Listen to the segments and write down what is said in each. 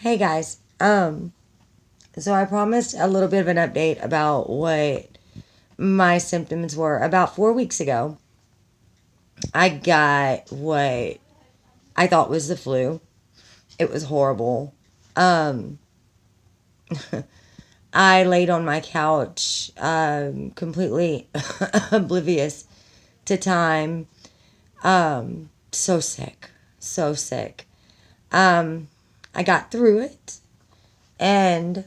Hey guys. So I promised a little bit of an update about what my symptoms were. About 4 weeks ago, I got what I thought was the flu. It was horrible. Um, I laid on my couch, completely oblivious to time. So sick. So sick. Um, I got through it, and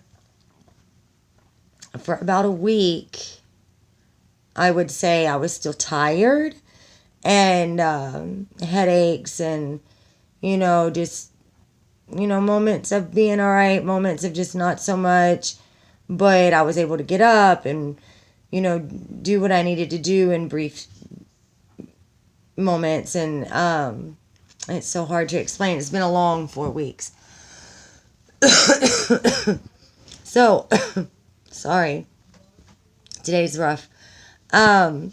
for about a week, I would say I was still tired and headaches and, just, moments of being all right, moments of just not so much. But I was able to get up and, do what I needed to do in brief moments. And it's so hard to explain. It's been a long 4 weeks. So, sorry. Today's rough. Um,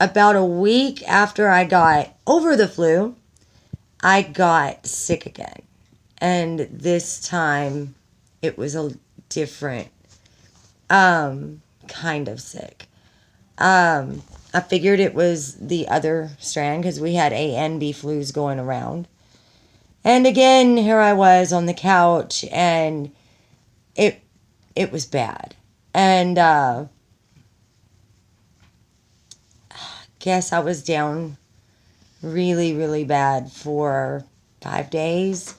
about a week after I got over the flu, I got sick again. And this time it was a different kind of sick. I figured it was the other strand because we had A and B flus going around. And again, here I was on the couch, and it was bad. And guess I was down really, really bad for 5 days.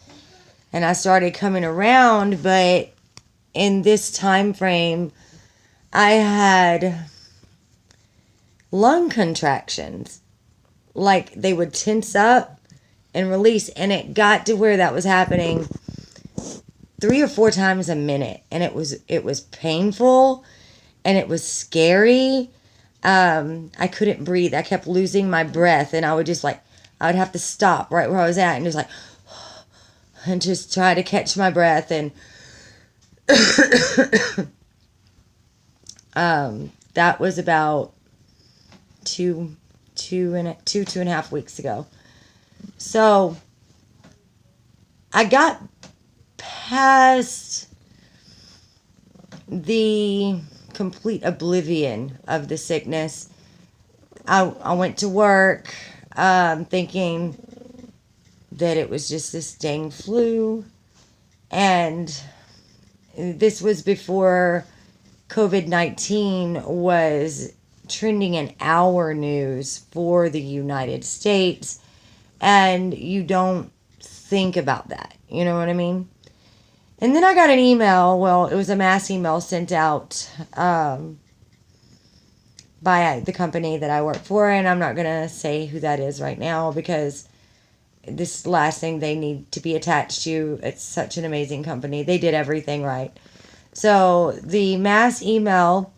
And I started coming around, but in this time frame, I had lung contractions. Like they would tense up and release, and it got to where that was happening 3 or 4 times a minute, and it was painful, and it was scary. I couldn't breathe. I kept losing my breath, and I would have to stop right where I was at and just and just try to catch my breath. And that was about two and a half weeks ago. So I got past the complete oblivion of the sickness. I went to work thinking that it was just this dang flu. And this was before COVID-19 was trending in our news for the United States. And you don't think about that. You know what I mean? And then I got an email. Well, it was a mass email sent out by the company that I work for. And I'm not going to say who that is right now because this last thing they need to be attached to. It's such an amazing company. They did everything right. So the mass email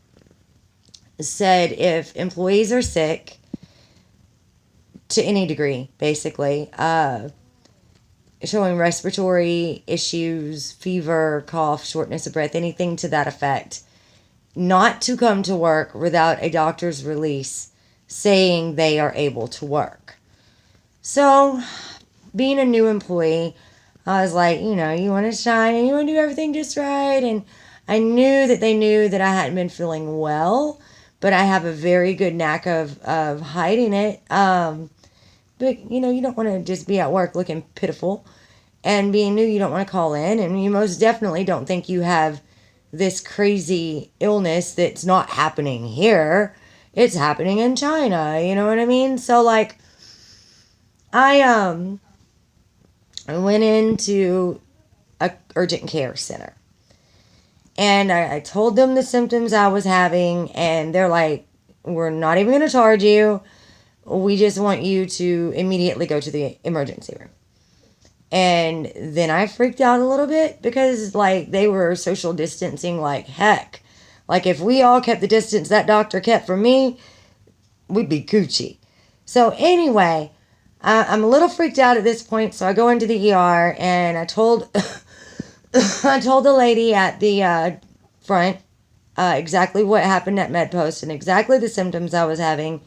said if employees are sick to any degree, basically, showing respiratory issues, fever, cough, shortness of breath, anything to that effect, not to come to work without a doctor's release saying they are able to work. So, being a new employee, I was like, you want to shine and you want to do everything just right. And I knew that they knew that I hadn't been feeling well, but I have a very good knack of hiding it. But, you don't want to just be at work looking pitiful. And being new, you don't want to call in. And you most definitely don't think you have this crazy illness that's not happening here. It's happening in China. You know what I mean? So, I went into a urgent care center. And I told them the symptoms I was having. And they're like, we're not even going to charge you. We just want you to immediately go to the emergency room. And then I freaked out a little bit because, they were social distancing like heck. Like, if we all kept the distance that doctor kept from me, we'd be Gucci. So, anyway, I'm a little freaked out at this point. So, I go into the ER and I told the lady at the front exactly what happened at MedPost and exactly the symptoms I was having.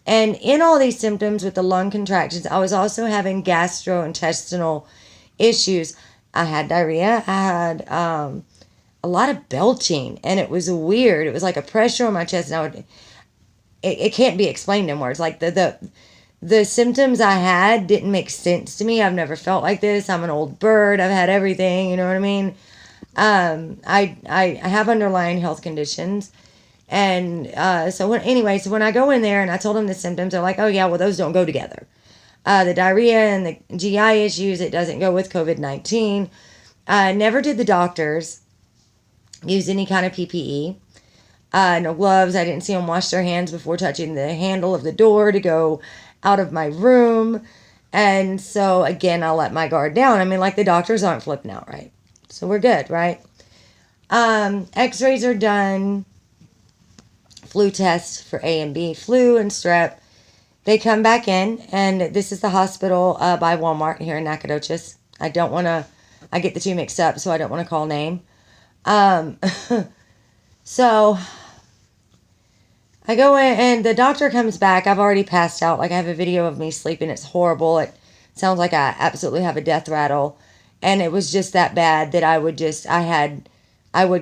And in all these symptoms with the lung contractions, I was also having gastrointestinal issues. I had diarrhea. I had a lot of belching, and it was weird. It was like a pressure on my chest, and I would. It can't be explained in words. Like the symptoms I had didn't make sense to me. I've never felt like this. I'm an old bird. I've had everything. You know what I mean? I have underlying health conditions, and so when I go in there and I told them the symptoms, they're like, oh yeah, well those don't go together. The diarrhea and the GI issues, it doesn't go with COVID-19. Never did the doctors use any kind of PPE. No gloves. I didn't see them wash their hands before touching the handle of the door to go out of my room. And so, again, I let my guard down. I mean, like, the doctors aren't flipping out, right? So we're good, right? X-rays are done. Flu tests for A and B, flu and strep. They come back in, and this is the hospital by Walmart here in Nacogdoches. I get the two mixed up, so I don't want to call name. So I go in, and the doctor comes back. I've already passed out. Like, I have a video of me sleeping. It's horrible. It sounds like I absolutely have a death rattle. And it was just that bad that I would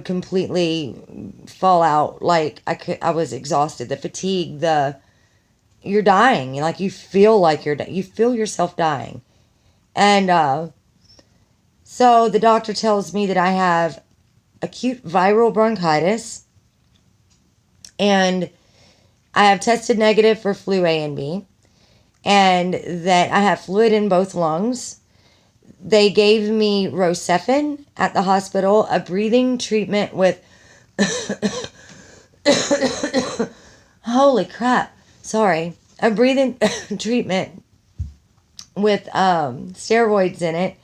completely fall out. Like, I was exhausted. The fatigue, you're dying. Like, you feel yourself dying. And, so the doctor tells me that I have acute viral bronchitis, and I have tested negative for flu A and B, and that I have fluid in both lungs. They gave me Rocephin at the hospital, a breathing treatment with holy crap, sorry, a breathing treatment with steroids in it,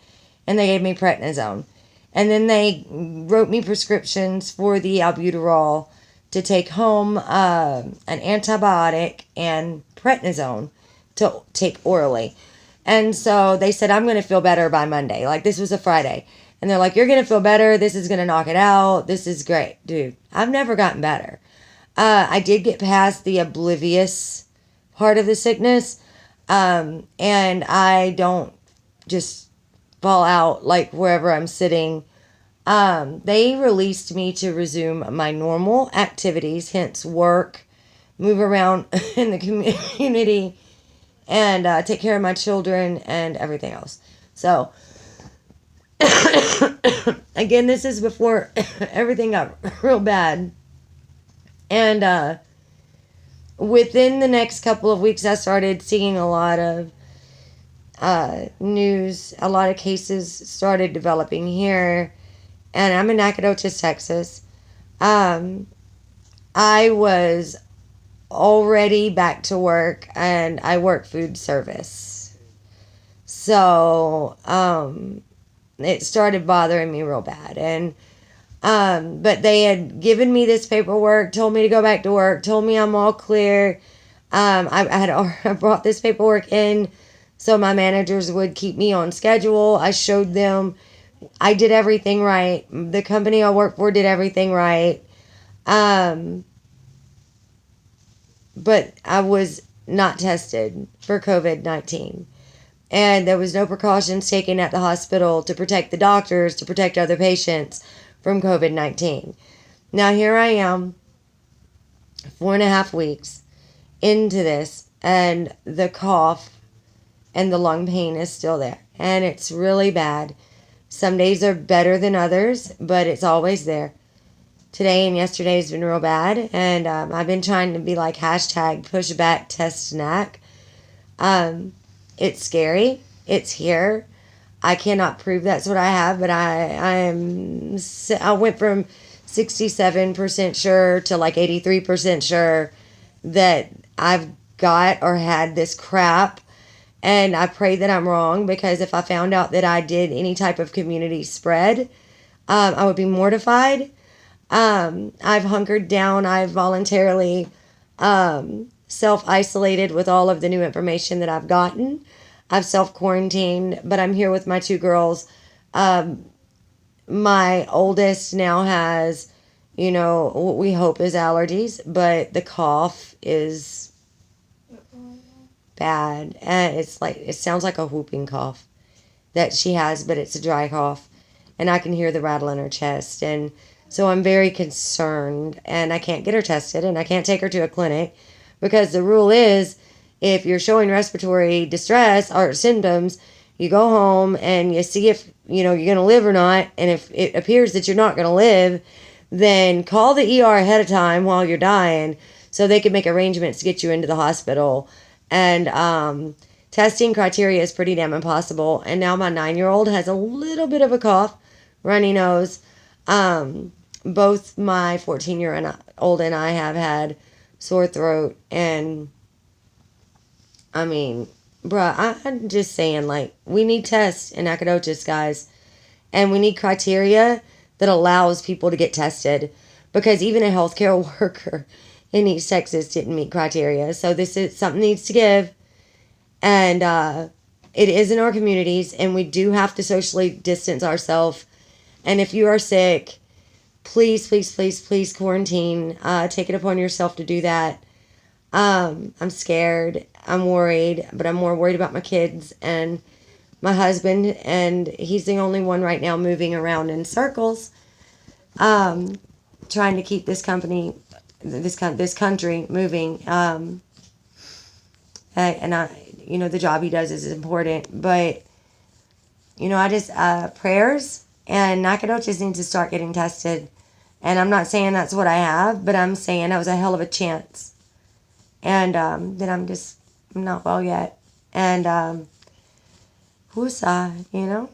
and they gave me prednisone. And then they wrote me prescriptions for the albuterol to take home, an antibiotic, and prednisone to take orally. And so they said, I'm going to feel better by Monday. Like, this was a Friday. And they're like, you're going to feel better. This is going to knock it out. This is great. Dude, I've never gotten better. I did get past the oblivious part of the sickness. And I don't just fall out like wherever I'm sitting. They released me to resume my normal activities, hence work, move around in the community, and take care of my children and everything else. So, again, this is before everything got real bad. And within the next couple of weeks, I started seeing a lot of news. A lot of cases started developing here. And I'm in Nacogdoches, Texas. I was already back to work, and I work food service. So, it started bothering me real bad. And, but they had given me this paperwork, told me to go back to work, told me I'm all clear. I brought this paperwork in so my managers would keep me on schedule. I showed them I did everything right. The company I work for did everything right. But I was not tested for COVID-19. And there was no precautions taken at the hospital to protect the doctors, to protect other patients from COVID-19. Now here I am, 4.5 weeks into this, and the cough and the lung pain is still there. And it's really bad. Some days are better than others, but it's always there. Today and yesterday has been real bad, and I've been trying to be like #pushback test snack. It's scary. It's here. I cannot prove that's what I have, but I went from 67% sure to like 83% sure that I've got or had this crap. And I pray that I'm wrong, because if I found out that I did any type of community spread, I would be mortified. I've hunkered down. I've voluntarily self-isolated with all of the new information that I've gotten. I've self-quarantined, but I'm here with my 2 girls. My oldest now has, what we hope is allergies, but the cough is bad. And it sounds like a whooping cough that she has, but it's a dry cough. and I can hear the rattle in her chest. And so I'm very concerned, and I can't get her tested, and I can't take her to a clinic because the rule is if you're showing respiratory distress or symptoms, you go home and you see if you're going to live or not. And if it appears that you're not going to live, then call the ER ahead of time while you're dying so they can make arrangements to get you into the hospital. And testing criteria is pretty damn impossible. And now my 9-year-old has a little bit of a cough, runny nose. Both my 14-year-old and I have had sore throat. And I mean, bruh, I'm just saying, like, we need tests in Nacogdoches, guys. And we need criteria that allows people to get tested. Because even a healthcare worker in East Texas didn't meet criteria. So this is something needs to give. And it is in our communities. And we do have to socially distance ourselves. And if you are sick, please, please, please, please quarantine. Take it upon yourself to do that. I'm scared. I'm worried, but I'm more worried about my kids and my husband, and he's the only one right now moving around in circles, trying to keep this country moving. And the job he does is important, but I just prayers, and Nacogdoches needs to start getting tested. And I'm not saying that's what I have, but I'm saying that was a hell of a chance. And then I'm not well yet. And woosah,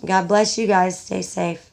God bless you guys. Stay safe.